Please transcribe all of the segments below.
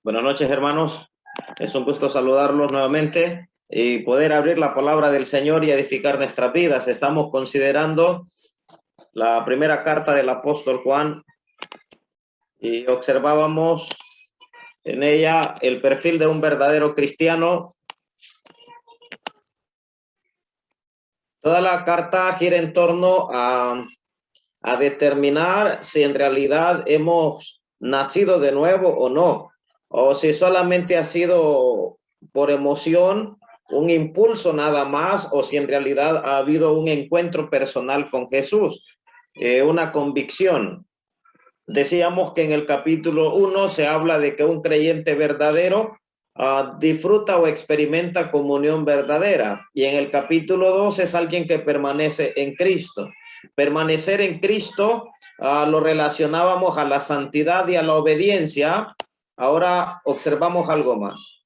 Buenas noches, hermanos. Es un gusto saludarlos nuevamente y poder abrir la palabra del Señor y edificar nuestras vidas. Estamos considerando la primera carta del apóstol Juan y observábamos en ella el perfil de un verdadero cristiano. Toda la carta gira en torno a determinar si en realidad hemos nacido de nuevo o no, o si solamente ha sido por emoción, un impulso nada más, o si en realidad ha habido un encuentro personal con Jesús, una convicción. Decíamos que en el capítulo 1 se habla de que un creyente verdadero disfruta o experimenta comunión verdadera, y en el capítulo 2 es alguien que permanece en Cristo. Permanecer en Cristo lo relacionábamos a la santidad y a la obediencia. Ahora observamos algo más.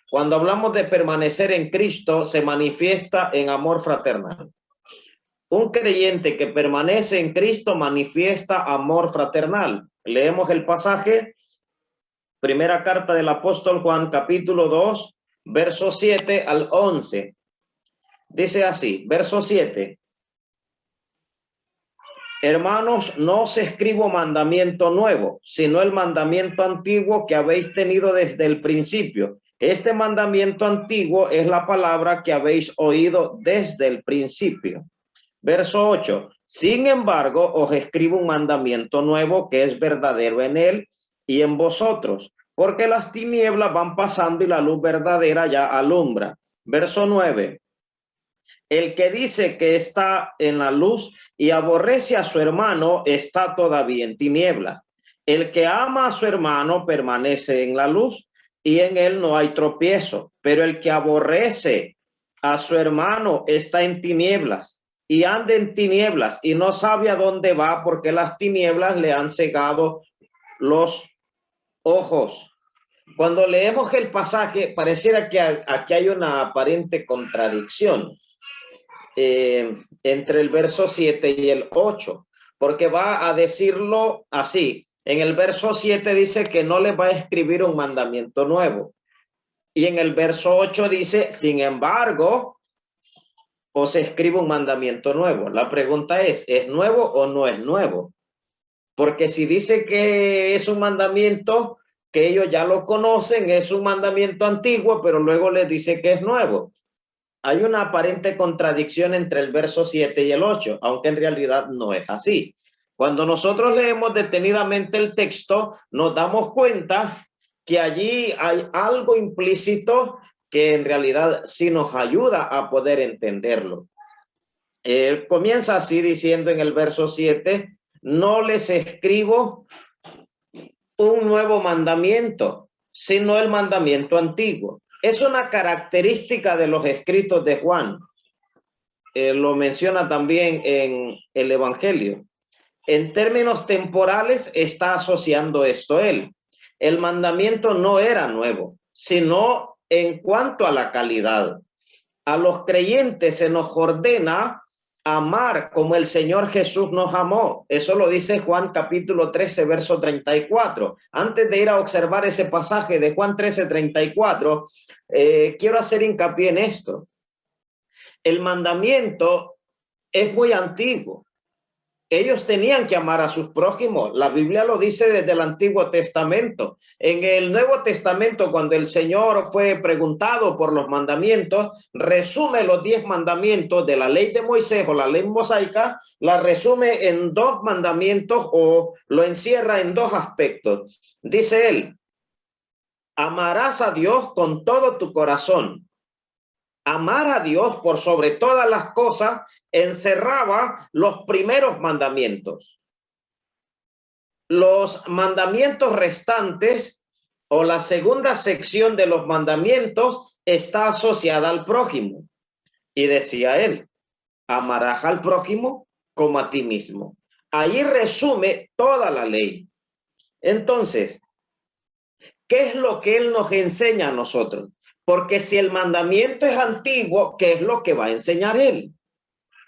Cuando hablamos de permanecer en Cristo, se manifiesta en amor fraternal. Un creyente que permanece en Cristo manifiesta amor fraternal. Leemos el pasaje, primera carta del apóstol Juan, capítulo 2, versos 7 al 11. Dice así, verso 7. Hermanos, no os escribo mandamiento nuevo, sino el mandamiento antiguo que habéis tenido desde el principio. Este mandamiento antiguo es la palabra que habéis oído desde el principio. Verso 8. Sin embargo, os escribo un mandamiento nuevo que es verdadero en él y en vosotros, porque las tinieblas van pasando y la luz verdadera ya alumbra. Verso 9. El que dice que está en la luz y aborrece a su hermano está todavía en tiniebla. El que ama a su hermano permanece en la luz y en él no hay tropiezo, pero el que aborrece a su hermano está en tinieblas y anda en tinieblas y no sabe a dónde va porque las tinieblas le han cegado los ojos. Cuando leemos el pasaje, pareciera que aquí hay una aparente contradicción entre el verso 7 y el 8, porque va a decirlo así. En el verso 7 dice que no le va a escribir un mandamiento nuevo. Y en el verso 8 dice, sin embargo, os escribo un mandamiento nuevo. La pregunta ¿es nuevo o no es nuevo? Porque si dice que es un mandamiento que ellos ya lo conocen, es un mandamiento antiguo, pero luego les dice que es nuevo. Hay una aparente contradicción entre el verso 7 y el 8, aunque en realidad no es así. Cuando nosotros leemos detenidamente el texto, nos damos cuenta que allí hay algo implícito que en realidad sí nos ayuda a poder entenderlo. Él comienza así diciendo en el verso 7, no les escribo un nuevo mandamiento, sino el mandamiento antiguo. Es una característica de los escritos de Juan. Lo menciona también en el Evangelio. En términos temporales está asociando esto él. El mandamiento no era nuevo, sino en cuanto a la calidad. A los creyentes se nos ordena amar como el Señor Jesús nos amó. Eso lo dice Juan capítulo 13, verso 34. Antes de ir a observar ese pasaje de Juan 13, 34, quiero hacer hincapié en esto. El mandamiento es muy antiguo. Ellos tenían que amar a sus prójimos. La Biblia lo dice desde el Antiguo Testamento. En el Nuevo Testamento, cuando el Señor fue preguntado por los mandamientos, resume los 10 mandamientos de la ley de Moisés o la ley mosaica, la resume en 2 mandamientos o lo encierra en 2 aspectos. Dice él, amarás a Dios con todo tu corazón. Amar a Dios por sobre todas las cosas encerraba los primeros mandamientos. Los mandamientos restantes o la segunda sección de los mandamientos está asociada al prójimo. Y decía él, amarás al prójimo como a ti mismo. Ahí resume toda la ley. Entonces, ¿qué es lo que él nos enseña a nosotros? Porque si el mandamiento es antiguo, ¿qué es lo que va a enseñar él?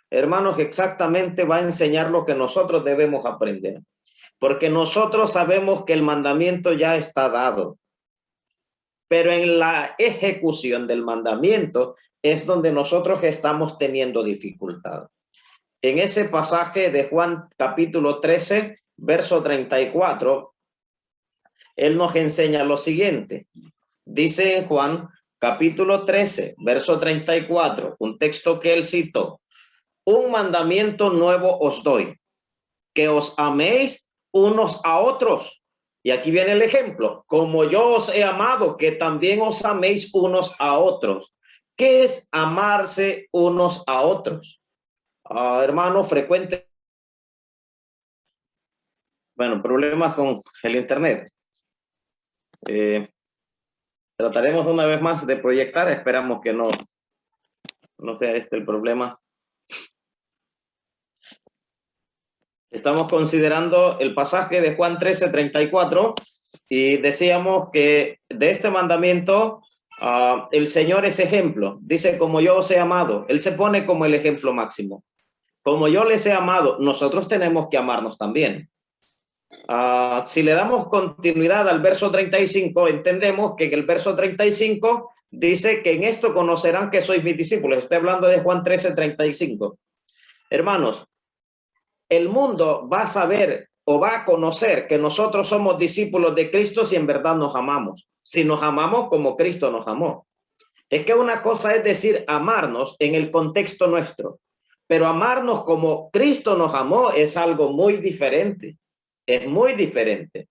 Hermanos, exactamente va a enseñar lo que nosotros debemos aprender. Porque nosotros sabemos que el mandamiento ya está dado. pero en la ejecución del mandamiento es donde nosotros estamos teniendo dificultad. En ese pasaje de Juan capítulo 13, verso 34, él nos enseña lo siguiente. Dice en Juan capítulo 13, verso 34, un texto que él citó: un mandamiento nuevo os doy, que os améis unos a otros. Y aquí viene el ejemplo: como yo os he amado, que también os améis unos a otros. ¿Qué es amarse unos a otros? Hermano, frecuente. Bueno, problemas con el internet. Trataremos una vez más de proyectar. Esperamos que no sea este el problema. Estamos considerando el pasaje de Juan 13, 34 y decíamos que de este mandamiento el Señor es ejemplo. Dice: como yo os he amado. Él se pone como el ejemplo máximo. Como yo les he amado, nosotros tenemos que amarnos también. Si le damos continuidad al verso 35, entendemos que en el verso 35 dice que en esto conocerán que sois mis discípulos. Estoy hablando de Juan 13, 35. Hermanos, el mundo va a saber o va a conocer que nosotros somos discípulos de Cristo si en verdad nos amamos. Si nos amamos como Cristo nos amó. Es que una cosa es decir amarnos en el contexto nuestro, pero amarnos como Cristo nos amó es algo muy diferente. Es muy diferente.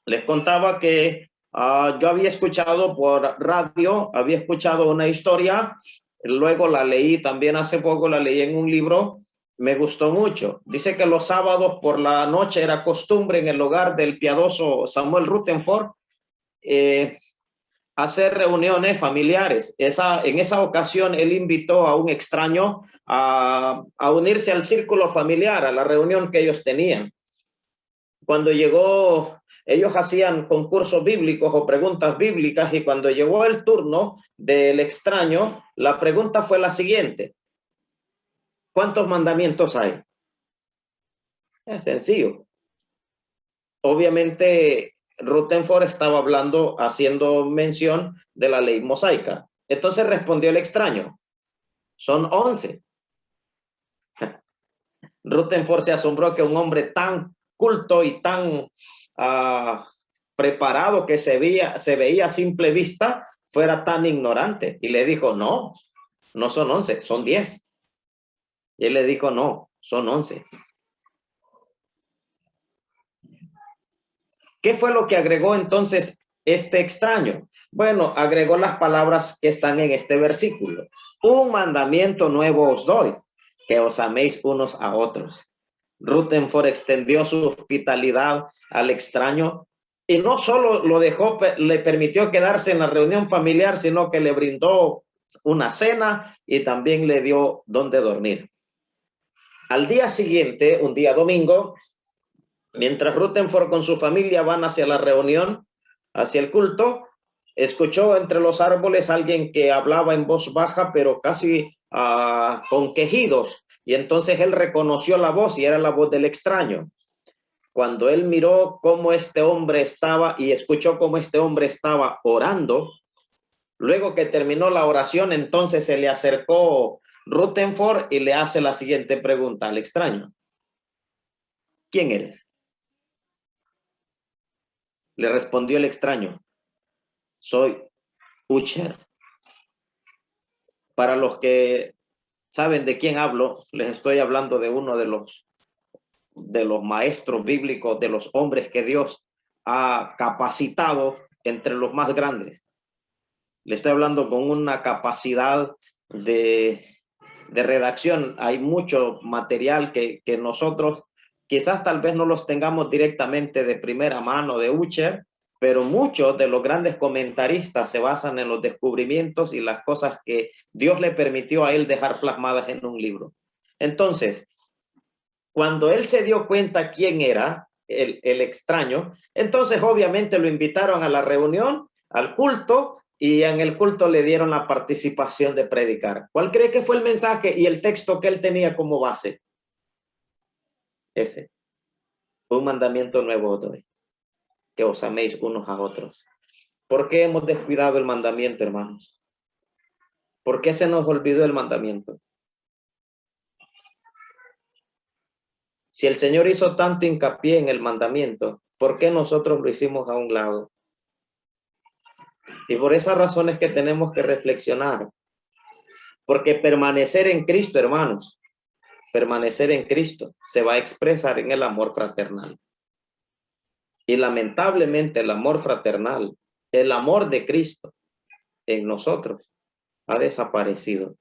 Les contaba que yo había escuchado por radio, había escuchado una historia, luego la leí también hace poco, la leí en un libro, me gustó mucho. Dice que los sábados por la noche era costumbre en el hogar del piadoso Samuel Rutherford hacer reuniones familiares. En esa ocasión él invitó a un extraño a unirse al círculo familiar, a la reunión que ellos tenían. Cuando llegó, ellos hacían concursos bíblicos o preguntas bíblicas, y cuando llegó el turno del extraño, la pregunta fue la siguiente: ¿cuántos mandamientos hay? Es sencillo. Obviamente, Rutherford estaba hablando, haciendo mención de la ley mosaica. Entonces respondió el extraño: son 11. Rutherford se asombró que un hombre tan culto y tan preparado, que se veía a simple vista, fuera tan ignorante, y le dijo: no son 11, son 10. Y él le dijo: no, son 11. ¿Qué fue lo que agregó entonces este extraño? Bueno, agregó las palabras que están en este versículo: un mandamiento nuevo os doy, que os améis unos a otros. Rutherford extendió su hospitalidad al extraño y no solo lo dejó, le permitió quedarse en la reunión familiar, sino que le brindó una cena y también le dio donde dormir. Al día siguiente, un día domingo, mientras Rutherford con su familia van hacia la reunión, hacia el culto, escuchó entre los árboles a alguien que hablaba en voz baja, pero casi con quejidos. Y entonces él reconoció la voz y era la voz del extraño. Cuando él miró cómo este hombre estaba y escuchó cómo este hombre estaba orando, luego que terminó la oración, entonces se le acercó Rutherford y le hace la siguiente pregunta al extraño: ¿quién eres? Le respondió el extraño: soy Usher. Para los que saben de quién hablo, les estoy hablando de uno de los maestros bíblicos, de los hombres que Dios ha capacitado entre los más grandes. Le estoy hablando con una capacidad de redacción. Hay mucho material que nosotros quizás tal vez no los tengamos directamente de primera mano de Usher, pero muchos de los grandes comentaristas se basan en los descubrimientos y las cosas que Dios le permitió a él dejar plasmadas en un libro. Entonces, cuando él se dio cuenta quién era el extraño, entonces obviamente lo invitaron a la reunión, al culto, y en el culto le dieron la participación de predicar. ¿Cuál cree que fue el mensaje y el texto que él tenía como base? Ese: un mandamiento nuevo os doy, que os améis unos a otros. ¿Por qué hemos descuidado el mandamiento, hermanos? ¿Por qué se nos olvidó el mandamiento? Si el Señor hizo tanto hincapié en el mandamiento, ¿por qué nosotros lo hicimos a un lado? Y por esas razones que tenemos que reflexionar. Porque permanecer en Cristo, hermanos, permanecer en Cristo se va a expresar en el amor fraternal. Y lamentablemente el amor fraternal, el amor de Cristo en nosotros ha desaparecido.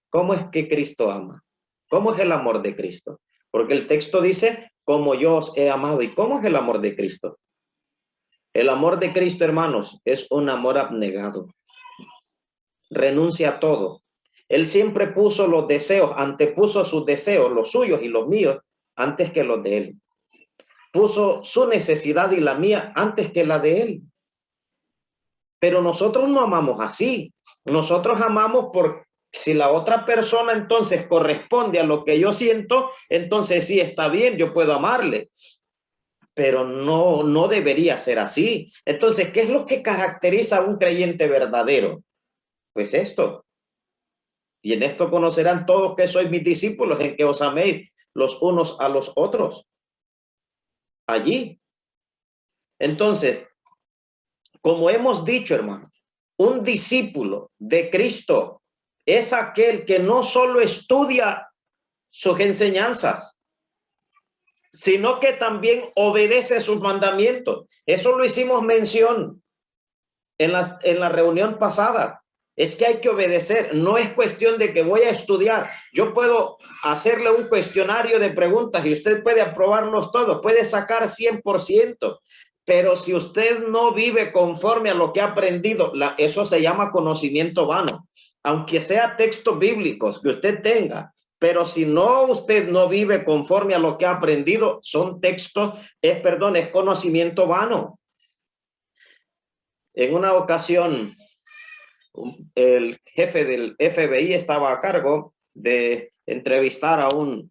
¿Cómo es que Cristo ama? ¿Cómo es el amor de Cristo? Porque el texto dice, como yo os he amado. ¿Y cómo es el amor de Cristo? El amor de Cristo, hermanos, es un amor abnegado. Renuncia a todo. Él siempre puso los deseos, antepuso sus deseos, los suyos y los míos, antes que los de él. Puso su necesidad y la mía antes que la de él. Pero nosotros no amamos así. Nosotros amamos por si la otra persona entonces corresponde a lo que yo siento, entonces sí está bien, yo puedo amarle. Pero no debería ser así. Entonces, ¿qué es lo que caracteriza a un creyente verdadero? Pues esto. Y en esto conocerán todos que sois mis discípulos, en que os améis los unos a los otros. Allí. Entonces, como hemos dicho, hermanos, un discípulo de Cristo es aquel que no solo estudia sus enseñanzas, sino que también obedece sus mandamientos. Eso lo hicimos mención en la reunión pasada. Es que hay que obedecer. No es cuestión de que voy a estudiar. Yo puedo hacerle un cuestionario de preguntas y usted puede aprobarlos todos, puede sacar 100%. Pero si usted no vive conforme a lo que ha aprendido, eso se llama conocimiento vano. Aunque sea textos bíblicos que usted tenga, pero si no, usted no vive conforme a lo que ha aprendido, son textos, es conocimiento vano. En una ocasión, el jefe del FBI estaba a cargo de entrevistar a un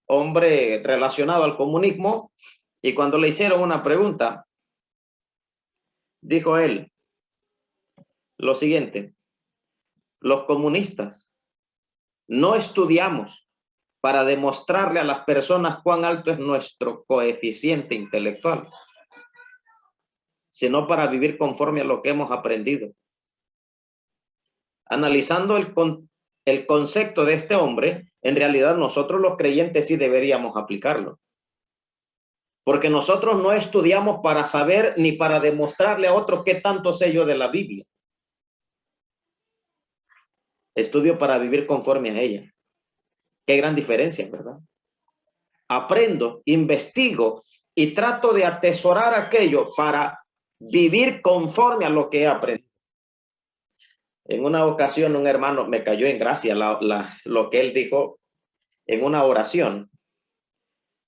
hombre relacionado al comunismo y cuando le hicieron una pregunta, dijo él lo siguiente: los comunistas no estudiamos para demostrarle a las personas cuán alto es nuestro coeficiente intelectual, sino para vivir conforme a lo que hemos aprendido. Analizando el concepto de este hombre, en realidad nosotros los creyentes sí deberíamos aplicarlo. Porque nosotros no estudiamos para saber ni para demostrarle a otro qué tanto sé yo de la Biblia. Estudio para vivir conforme a ella. Qué gran diferencia, ¿verdad? Aprendo, investigo y trato de atesorar aquello para vivir conforme a lo que he aprendido. En una ocasión un hermano me cayó en gracia lo que él dijo en una oración.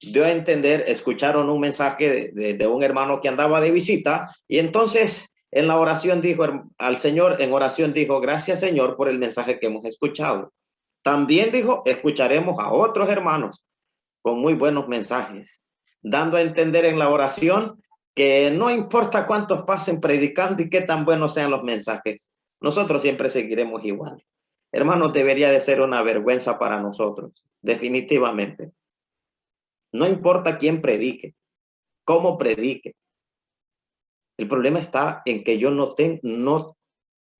Dio a entender, escucharon un mensaje de un hermano que andaba de visita y entonces en la oración dijo al Señor, en oración dijo: gracias Señor por el mensaje que hemos escuchado. También dijo: escucharemos a otros hermanos con muy buenos mensajes, dando a entender en la oración que no importa cuántos pasen predicando y qué tan buenos sean los mensajes, nosotros siempre seguiremos igual. Hermanos, debería de ser una vergüenza para nosotros, definitivamente. No importa quién predique, cómo predique. El problema está en que yo no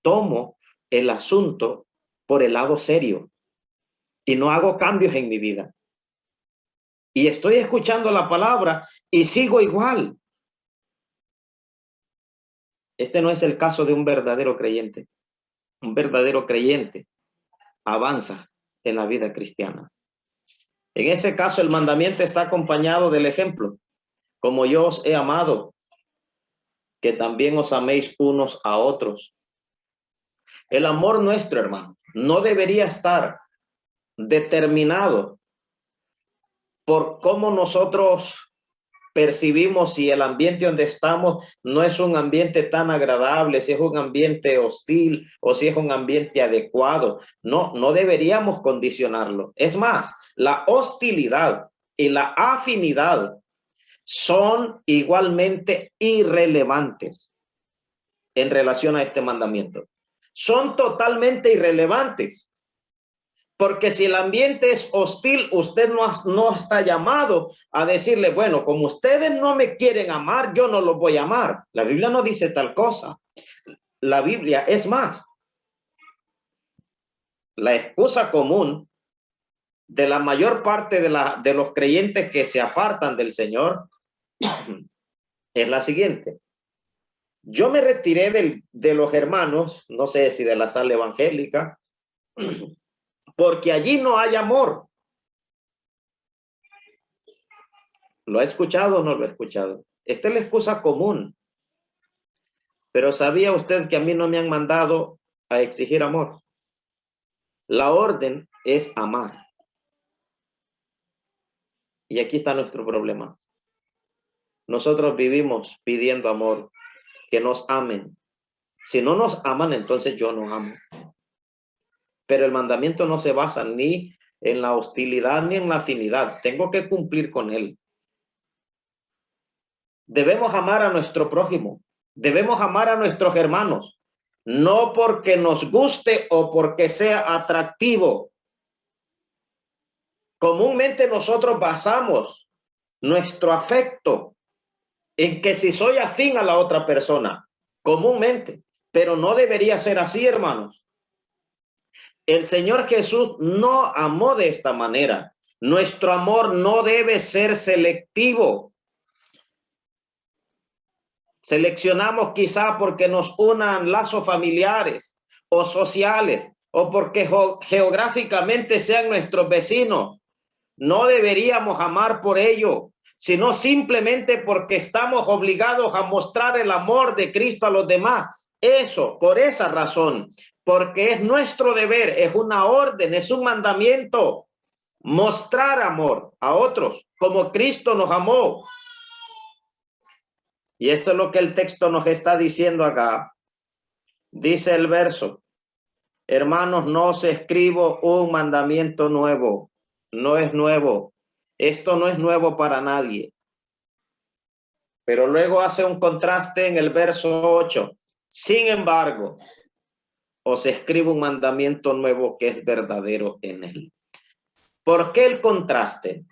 tomo el asunto por el lado serio y no hago cambios en mi vida. Y estoy escuchando la palabra y sigo igual. Este no es el caso de un verdadero creyente. Un verdadero creyente avanza en la vida cristiana. En ese caso, el mandamiento está acompañado del ejemplo. Como yo os he amado, que también os améis unos a otros. El amor nuestro, hermano, no debería estar determinado por cómo nosotros percibimos si el ambiente donde estamos no es un ambiente tan agradable, si es un ambiente hostil o si es un ambiente adecuado. No deberíamos condicionarlo. Es más, la hostilidad y la afinidad son igualmente irrelevantes. en relación a este mandamiento. Son totalmente irrelevantes. Porque si el ambiente es hostil, usted no está llamado a decirle, bueno, como ustedes no me quieren amar, yo no los voy a amar. La Biblia no dice tal cosa. La Biblia, es más, la excusa común de la mayor parte de los creyentes que se apartan del Señor es la siguiente. Yo me retiré de los hermanos, no sé si de la sala evangélica, porque allí no hay amor. ¿Lo ha escuchado o no lo ha escuchado? Esta es la excusa común. Pero ¿sabía usted que a mí no me han mandado a exigir amor? La orden es amar. Y aquí está nuestro problema. Nosotros vivimos pidiendo amor, que nos amen. Si no nos aman, entonces yo no amo. Pero el mandamiento no se basa ni en la hostilidad ni en la afinidad. Tengo que cumplir con él. Debemos amar a nuestro prójimo. Debemos amar a nuestros hermanos. No porque nos guste o porque sea atractivo. Comúnmente nosotros basamos nuestro afecto en que si soy afín a la otra persona, comúnmente, pero no debería ser así, hermanos. El Señor Jesús no amó de esta manera. Nuestro amor no debe ser selectivo. Seleccionamos quizá porque nos unan lazos familiares o sociales o porque geográficamente sean nuestros vecinos. No deberíamos amar por ello, sino simplemente porque estamos obligados a mostrar el amor de Cristo a los demás. Eso, por esa razón, porque es nuestro deber, es una orden, es un mandamiento, mostrar amor a otros como Cristo nos amó. Y esto es lo que el texto nos está diciendo acá. Dice el verso, hermanos, no os escribo un mandamiento nuevo, no es nuevo. Esto no es nuevo para nadie. Pero luego hace un contraste en el verso 8. Sin embargo, os escribo un mandamiento nuevo que es verdadero en él. ¿Por qué el contraste?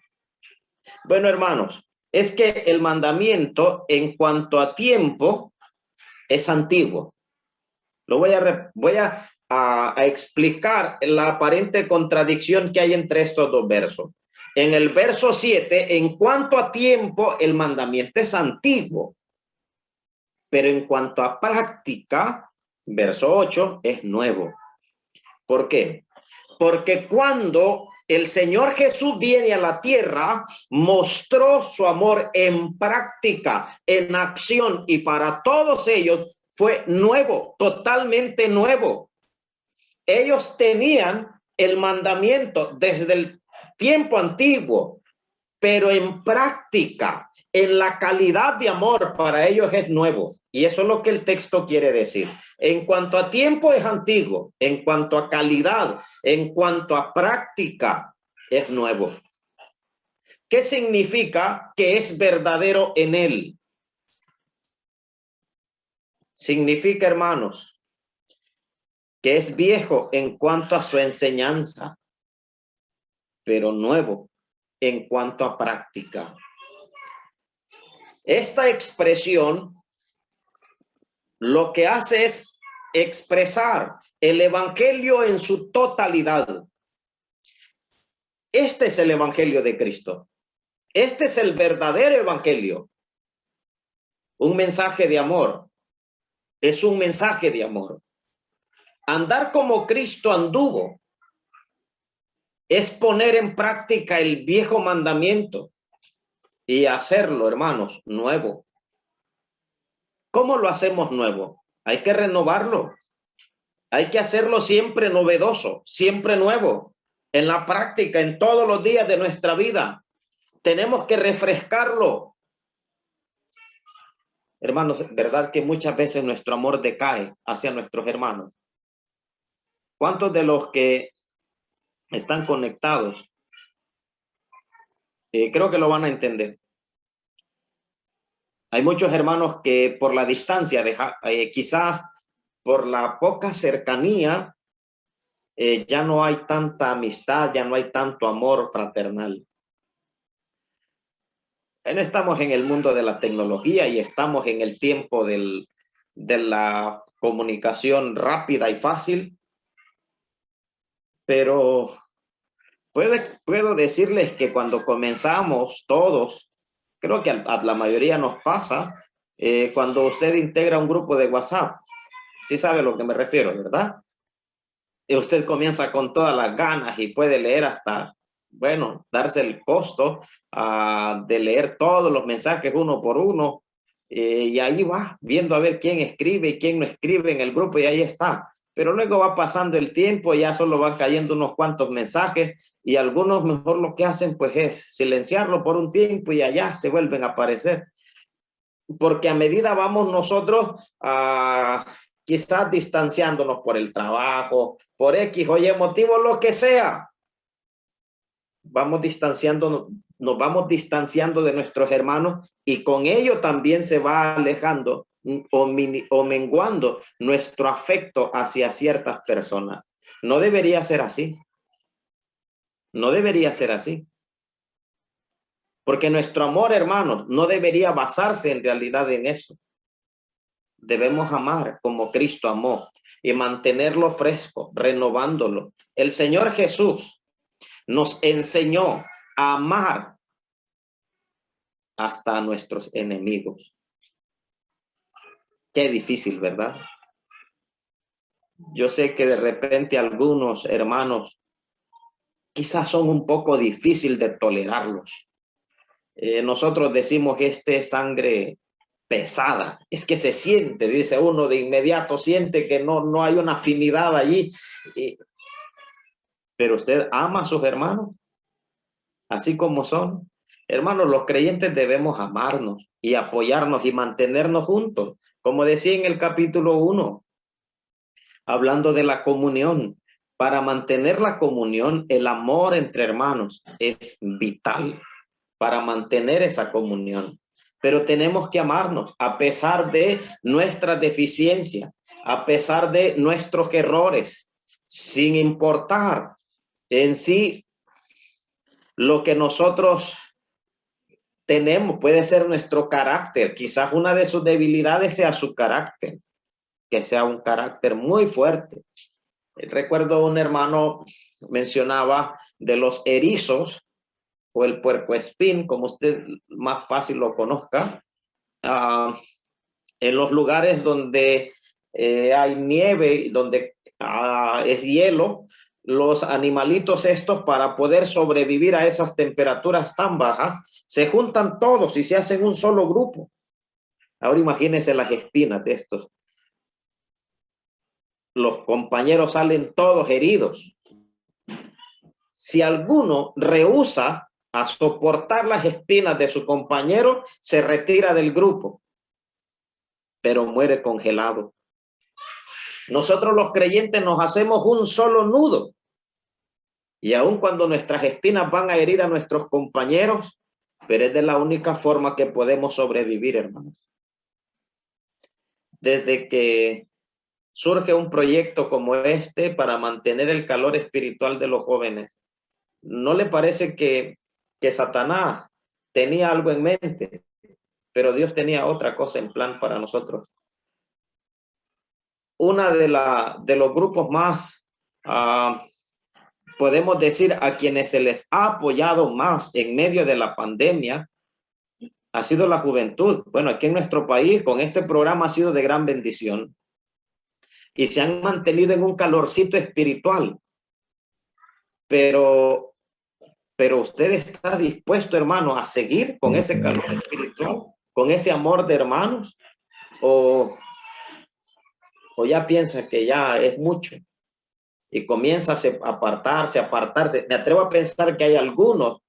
Bueno, hermanos, es que el mandamiento en cuanto a tiempo es antiguo. Lo voy a explicar la aparente contradicción que hay entre estos dos versos. En el verso 7, en cuanto a tiempo, el mandamiento es antiguo. Pero en cuanto a práctica, verso 8, es nuevo. ¿Por qué? Porque cuando el Señor Jesús viene a la tierra, mostró su amor en práctica, en acción, y para todos ellos fue nuevo, totalmente nuevo. Ellos tenían el mandamiento desde el tiempo antiguo, pero en práctica, en la calidad de amor, para ellos es nuevo. Y eso es lo que el texto quiere decir. En cuanto a tiempo es antiguo, en cuanto a calidad, en cuanto a práctica, es nuevo. ¿Qué significa que es verdadero en él? Significa, hermanos, que es viejo en cuanto a su enseñanza, pero nuevo en cuanto a práctica. Esta expresión lo que hace es expresar el evangelio en su totalidad. Este es el evangelio de Cristo. Este es el verdadero evangelio. Un mensaje de amor. Es un mensaje de amor. Andar como Cristo anduvo es poner en práctica el viejo mandamiento y hacerlo, hermanos, nuevo. ¿Cómo lo hacemos nuevo? Hay que renovarlo. Hay que hacerlo siempre novedoso, siempre nuevo, en la práctica, en todos los días de nuestra vida. Tenemos que refrescarlo. Hermanos, ¿verdad que muchas veces nuestro amor decae hacia nuestros hermanos? ¿Cuántos de los que están conectados? Creo que lo van a entender. Hay muchos hermanos que por la distancia, quizás por la poca cercanía, ya no hay tanta amistad, ya no hay tanto amor fraternal. Estamos en el mundo de la tecnología y estamos en el tiempo de la comunicación rápida y fácil, pero puedo decirles que cuando comenzamos todos, creo que a la mayoría nos pasa, cuando usted integra un grupo de WhatsApp, sí sabe a lo que me refiero, ¿verdad? Y usted comienza con todas las ganas y puede leer hasta, bueno, darse el costo de leer todos los mensajes uno por uno, y ahí va viendo a ver quién escribe y quién no escribe en el grupo y ahí está. Pero luego va pasando el tiempo, ya solo van cayendo unos cuantos mensajes y algunos mejor lo que hacen pues es silenciarlo por un tiempo y allá se vuelven a aparecer. Porque a medida vamos nosotros quizás distanciándonos por el trabajo, por X o Y motivo, lo que sea, vamos distanciándonos, nos vamos distanciando de nuestros hermanos y con ello también se va alejando o menguando nuestro afecto hacia ciertas personas. No debería ser así. No debería ser así. Porque nuestro amor, hermanos, no debería basarse en realidad en eso. Debemos amar como Cristo amó y mantenerlo fresco, renovándolo. El Señor Jesús nos enseñó a amar hasta a nuestros enemigos. Qué difícil, ¿verdad? Yo sé que de repente algunos hermanos quizás son un poco difícil de tolerarlos. Nosotros decimos que este es sangre pesada, es que se siente, dice uno de inmediato, siente que no hay una afinidad allí. Pero usted ama a sus hermanos, así como son. Hermanos, los creyentes debemos amarnos y apoyarnos y mantenernos juntos. Como decía en el capítulo 1, hablando de la comunión, para mantener la comunión, el amor entre hermanos es vital para mantener esa comunión. Pero tenemos que amarnos a pesar de nuestra deficiencia, a pesar de nuestros errores, sin importar en sí lo que nosotros tenemos. Puede ser nuestro carácter. Quizás una de sus debilidades sea su carácter, que sea un carácter muy fuerte. Recuerdo un hermano mencionaba de los erizos o el puercoespín, como usted más fácil lo conozca, en los lugares donde hay nieve, donde es hielo, los animalitos estos, para poder sobrevivir a esas temperaturas tan bajas, se juntan todos y se hacen un solo grupo. Ahora imagínense las espinas de estos. Los compañeros salen todos heridos. Si alguno rehúsa a soportar las espinas de su compañero, se retira del grupo, pero muere congelado. Nosotros los creyentes nos hacemos un solo nudo. Y aun cuando nuestras espinas van a herir a nuestros compañeros, pero es de la única forma que podemos sobrevivir, hermanos. Desde que surge un proyecto como este para mantener el calor espiritual de los jóvenes, ¿no le parece que Satanás tenía algo en mente, pero Dios tenía otra cosa en plan para nosotros? Una de los grupos más, podemos decir, a quienes se les ha apoyado más en medio de la pandemia, ha sido la juventud. Bueno, aquí en nuestro país, con este programa ha sido de gran bendición. Y se han mantenido en un calorcito espiritual. Pero usted está dispuesto, hermano, a seguir con ese calor espiritual, con ese amor de hermanos, o ya piensa que ya es mucho y comienza a apartarse. Me atrevo a pensar que hay algunos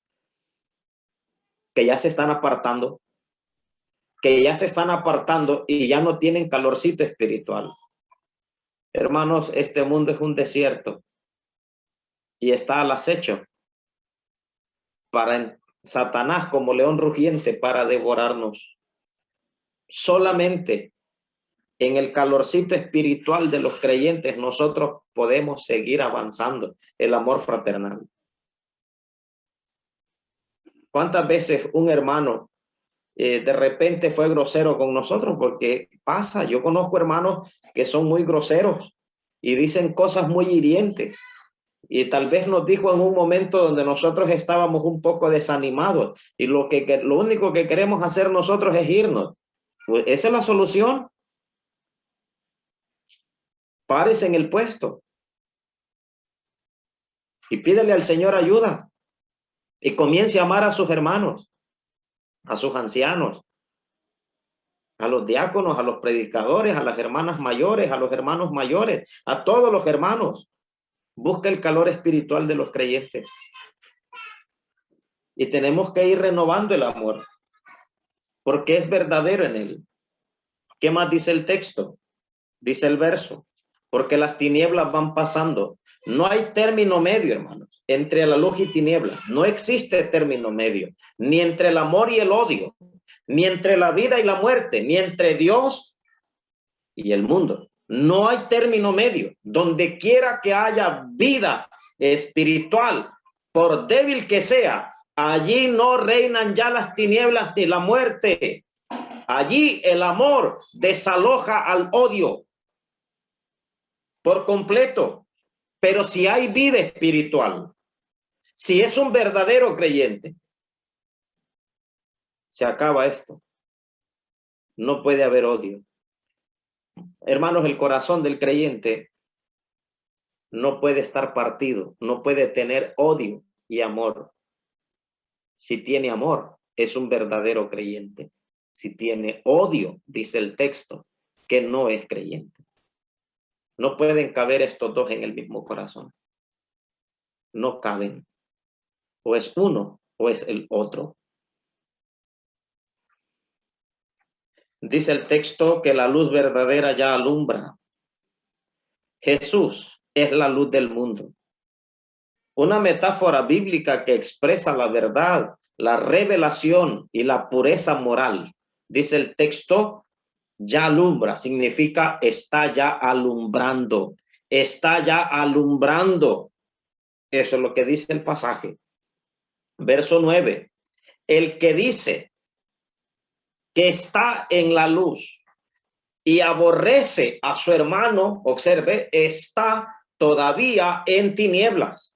que ya se están apartando, y ya no tienen calorcito espiritual. Hermanos, este mundo es un desierto y está al acecho para Satanás como león rugiente para devorarnos. Solamente en el calorcito espiritual de los creyentes nosotros podemos seguir avanzando el amor fraternal. ¿Cuántas veces un hermano de repente fue grosero con nosotros? Porque pasa, yo conozco hermanos que son muy groseros y dicen cosas muy hirientes. Y tal vez nos dijo en un momento donde nosotros estábamos un poco desanimados y lo único que queremos hacer nosotros es irnos. Pues esa es la solución. Párese en el puesto y pídele al Señor ayuda y comience a amar a sus hermanos, a sus ancianos, a los diáconos, a los predicadores, a las hermanas mayores, a los hermanos mayores, a todos los hermanos. Busca el calor espiritual de los creyentes. Y tenemos que ir renovando el amor, porque es verdadero en él. ¿Qué más dice el texto? Dice el verso, porque las tinieblas van pasando. No hay término medio, hermanos, entre la luz y tinieblas. No existe término medio, ni entre el amor y el odio, ni entre la vida y la muerte, ni entre Dios y el mundo. No hay término medio. Donde quiera que haya vida espiritual, por débil que sea, allí no reinan ya las tinieblas ni la muerte. Allí el amor desaloja al odio por completo. Pero si hay vida espiritual, si es un verdadero creyente, se acaba esto. No puede haber odio. Hermanos, el corazón del creyente no puede estar partido, no puede tener odio y amor. Si tiene amor, es un verdadero creyente. Si tiene odio, dice el texto, que no es creyente. No pueden caber estos dos en el mismo corazón. No caben. O es uno o es el otro. Dice el texto que la luz verdadera ya alumbra. Jesús es la luz del mundo. Una metáfora bíblica que expresa la verdad, la revelación y la pureza moral. Dice el texto, ya alumbra, significa está ya alumbrando. Está ya alumbrando. Eso es lo que dice el pasaje. Verso 9. El que dice que está en la luz y aborrece a su hermano, observe, está todavía en tinieblas.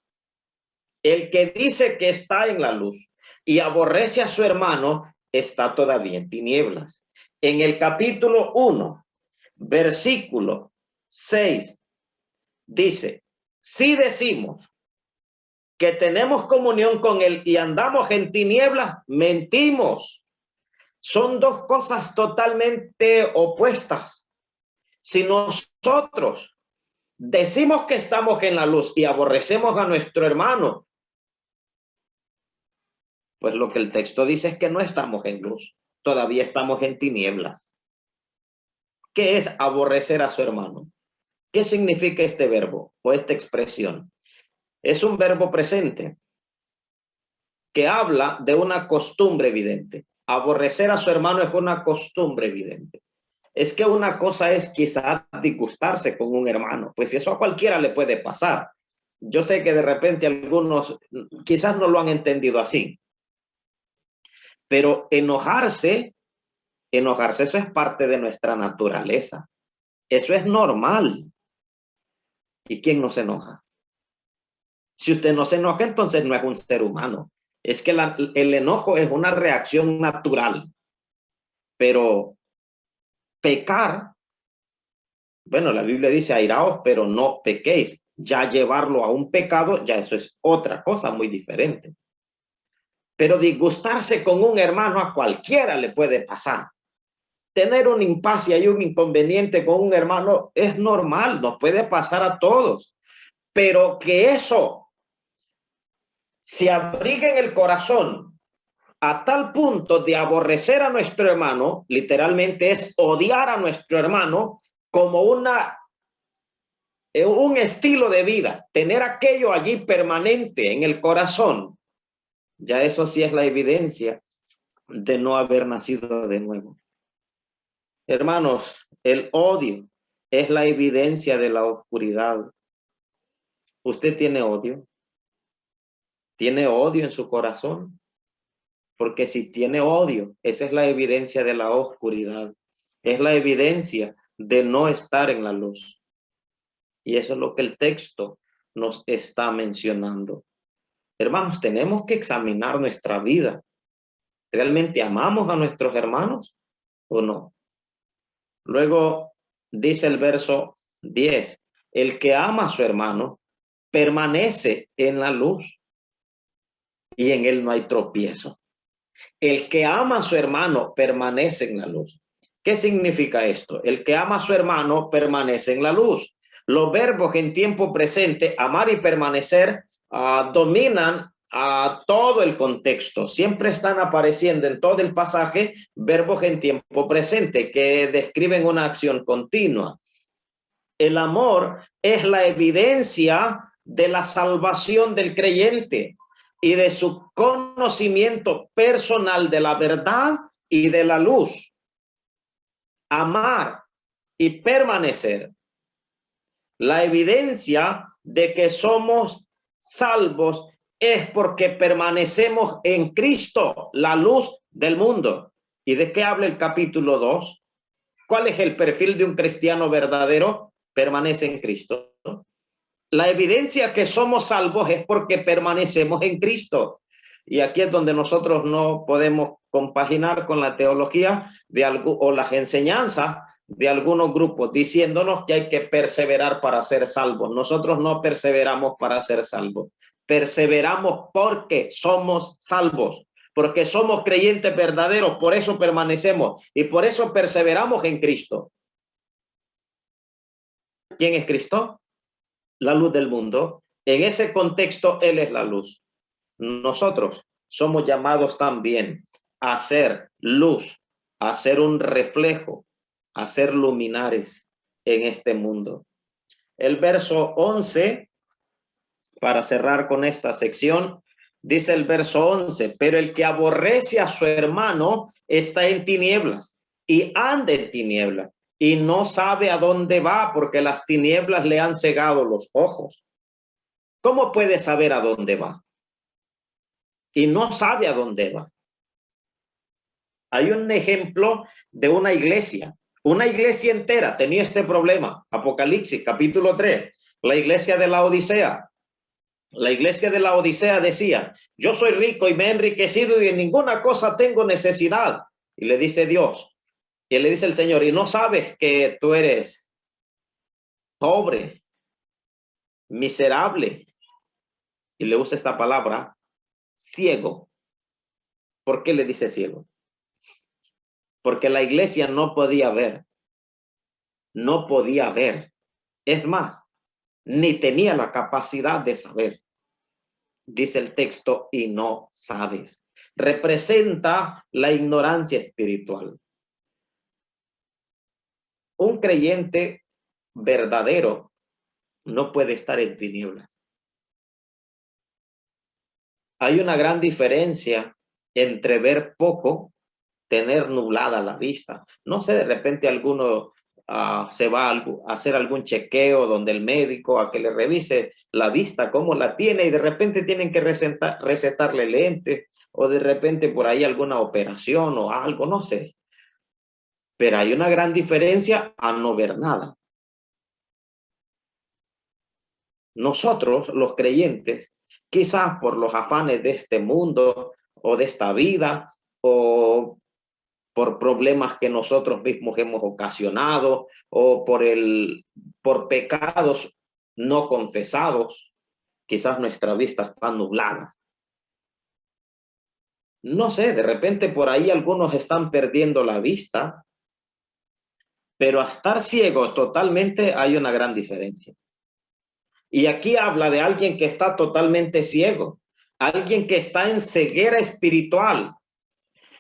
El que dice que está en la luz y aborrece a su hermano, está todavía en tinieblas. En el capítulo 1, versículo 6, dice, si decimos que tenemos comunión con él y andamos en tinieblas, mentimos. Son dos cosas totalmente opuestas. Si nosotros decimos que estamos en la luz y aborrecemos a nuestro hermano, pues lo que el texto dice es que no estamos en luz, todavía estamos en tinieblas. ¿Qué es aborrecer a su hermano? ¿Qué significa este verbo o esta expresión? Es un verbo presente que habla de una costumbre evidente. Aborrecer a su hermano es una costumbre evidente. Es que una cosa es quizás disgustarse con un hermano, pues eso a cualquiera le puede pasar. Yo sé que de repente algunos quizás no lo han entendido así, pero enojarse, eso es parte de nuestra naturaleza. Eso es normal. ¿Y quién no se enoja? Si usted no se enoja, entonces no es un ser humano. Es que el enojo es una reacción natural, pero pecar, bueno, la Biblia dice airaos, pero no pequéis. Ya llevarlo a un pecado, ya eso es otra cosa muy diferente. Pero disgustarse con un hermano a cualquiera le puede pasar. Tener un impasse y un inconveniente con un hermano es normal, nos puede pasar a todos. Pero que eso se abrigue en el corazón a tal punto de aborrecer a nuestro hermano, literalmente es odiar a nuestro hermano como un estilo de vida, tener aquello allí permanente en el corazón, ya eso sí es la evidencia de no haber nacido de nuevo. Hermanos, el odio es la evidencia de la oscuridad. ¿Usted tiene odio? ¿Tiene odio en su corazón? Porque si tiene odio, esa es la evidencia de la oscuridad. Es la evidencia de no estar en la luz. Y eso es lo que el texto nos está mencionando. Hermanos, tenemos que examinar nuestra vida. ¿Realmente amamos a nuestros hermanos o no? Luego dice el verso 10, el que ama a su hermano permanece en la luz y en él no hay tropiezo. El que ama a su hermano permanece en la luz. ¿Qué significa esto? El que ama a su hermano permanece en la luz. Los verbos en tiempo presente, amar y permanecer, dominan a todo el contexto. Siempre están apareciendo en todo el pasaje verbos en tiempo presente que describen una acción continua. El amor es la evidencia de la salvación del creyente y de su conocimiento personal de la verdad y de la luz. Amar y permanecer. La evidencia de que somos salvos es porque permanecemos en Cristo, la luz del mundo. ¿Y de qué habla el capítulo 2? ¿Cuál es el perfil de un cristiano verdadero? Permanece en Cristo. La evidencia que somos salvos es porque permanecemos en Cristo. Y aquí es donde nosotros no podemos compaginar con la teología de o las enseñanzas de algunos grupos diciéndonos que hay que perseverar para ser salvos. Nosotros no perseveramos para ser salvos. Perseveramos porque somos salvos, porque somos creyentes verdaderos, por eso permanecemos y por eso perseveramos en Cristo. ¿Quién es Cristo? La luz del mundo. En ese contexto, Él es la luz. Nosotros somos llamados también a ser luz, a ser un reflejo, a ser luminares en este mundo. El verso 11, para cerrar con esta sección, dice el verso 11, pero el que aborrece a su hermano está en tinieblas y anda en tinieblas y no sabe a dónde va porque las tinieblas le han cegado los ojos. ¿Cómo puede saber a dónde va? Y no sabe a dónde va. Hay un ejemplo de una iglesia entera tenía este problema. Apocalipsis, capítulo 3, la iglesia de la Odisea. La iglesia de la Odisea decía, yo soy rico y me he enriquecido y de ninguna cosa tengo necesidad. Y le dice Dios, y le dice el Señor, y no sabes que tú eres pobre, miserable. Y le usa esta palabra, ciego. ¿Por qué le dice ciego? Porque la iglesia no podía ver. No podía ver. Es más, ni tenía la capacidad de saber. Dice el texto, y no sabes. Representa la ignorancia espiritual. Un creyente verdadero no puede estar en tinieblas. Hay una gran diferencia entre ver poco, tener nublada la vista. No sé, de repente alguno se va a hacer algún chequeo donde el médico a que le revise la vista, cómo la tiene, y de repente tienen que recetarle lentes, o de repente por ahí alguna operación o algo, no sé. Pero hay una gran diferencia a no ver nada. Nosotros, los creyentes, quizás por los afanes de este mundo o de esta vida, o por problemas que nosotros mismos hemos ocasionado, o por pecados no confesados, quizás nuestra vista está nublada. No sé, de repente por ahí algunos están perdiendo la vista, pero a estar ciego totalmente hay una gran diferencia. Y aquí habla de alguien que está totalmente ciego, alguien que está en ceguera espiritual.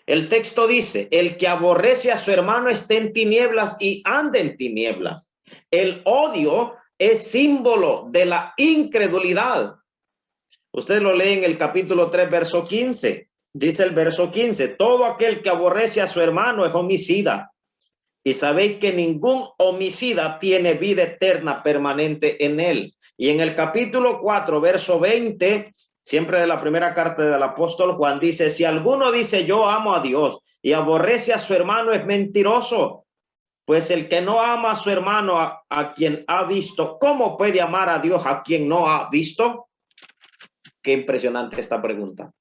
El texto dice, el que aborrece a su hermano está en tinieblas y anda en tinieblas. El odio es símbolo de la incredulidad. Usted lo lee en el capítulo 3, verso 15. Dice el verso 15, todo aquel que aborrece a su hermano es homicida. y sabéis que ningún homicida tiene vida eterna permanente en él. Y en el capítulo 4, verso 20, siempre de la primera carta del apóstol Juan, dice, si alguno dice yo amo a Dios y aborrece a su hermano, es mentiroso. Pues el que no ama a su hermano a quien ha visto, ¿cómo puede amar a Dios a quien no ha visto? Qué impresionante esta pregunta.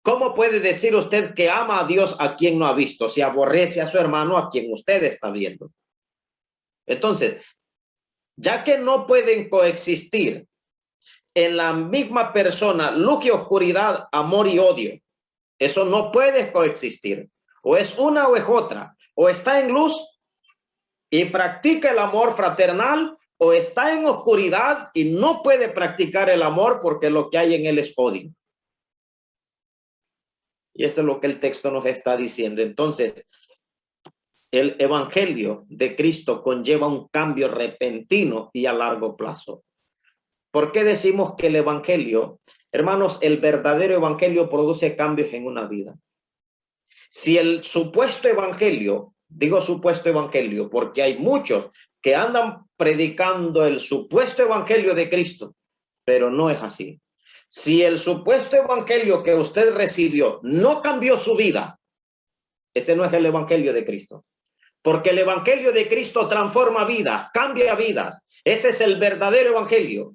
¿Cómo puede decir usted que ama a Dios a quien no ha visto, si aborrece a su hermano a quien usted está viendo? Entonces, ya que no pueden coexistir en la misma persona luz y oscuridad, amor y odio, eso no puede coexistir. O es una o es otra. O está en luz y practica el amor fraternal, o está en oscuridad y no puede practicar el amor porque lo que hay en él es odio. Y eso es lo que el texto nos está diciendo. Entonces, el evangelio de Cristo conlleva un cambio repentino y a largo plazo. ¿Por qué decimos que el evangelio, hermanos, el verdadero evangelio produce cambios en una vida? Si el supuesto evangelio, digo supuesto evangelio, porque hay muchos que andan predicando el supuesto evangelio de Cristo, pero no es así. Si el supuesto evangelio que usted recibió no cambió su vida, ese no es el evangelio de Cristo. Porque el evangelio de Cristo transforma vidas, cambia vidas. Ese es el verdadero evangelio.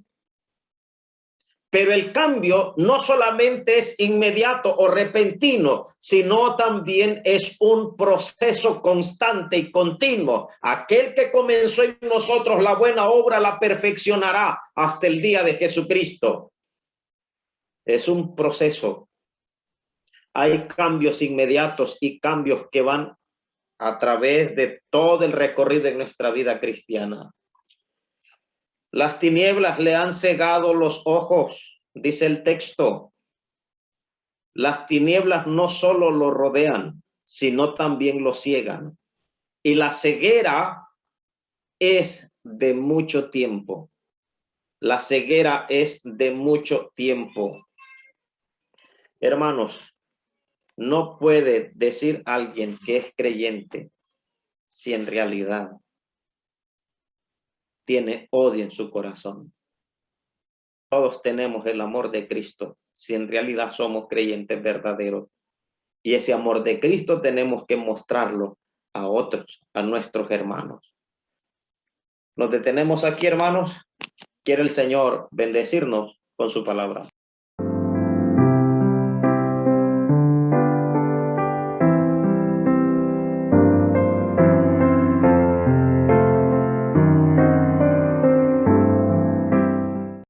Pero el cambio no solamente es inmediato o repentino, sino también es un proceso constante y continuo. Aquel que comenzó en nosotros la buena obra la perfeccionará hasta el día de Jesucristo. Es un proceso. Hay cambios inmediatos y cambios que van a través de todo el recorrido de nuestra vida cristiana. Las tinieblas le han cegado los ojos, dice el texto. Las tinieblas no solo lo rodean, sino también lo ciegan. Y la ceguera es de mucho tiempo. La ceguera es de mucho tiempo. Hermanos, no puede decir alguien que es creyente si en realidad tiene odio en su corazón. Todos tenemos el amor de Cristo si en realidad somos creyentes verdaderos. Y ese amor de Cristo tenemos que mostrarlo a otros, a nuestros hermanos. Nos detenemos aquí, hermanos. Quiere el Señor bendecirnos con su palabra.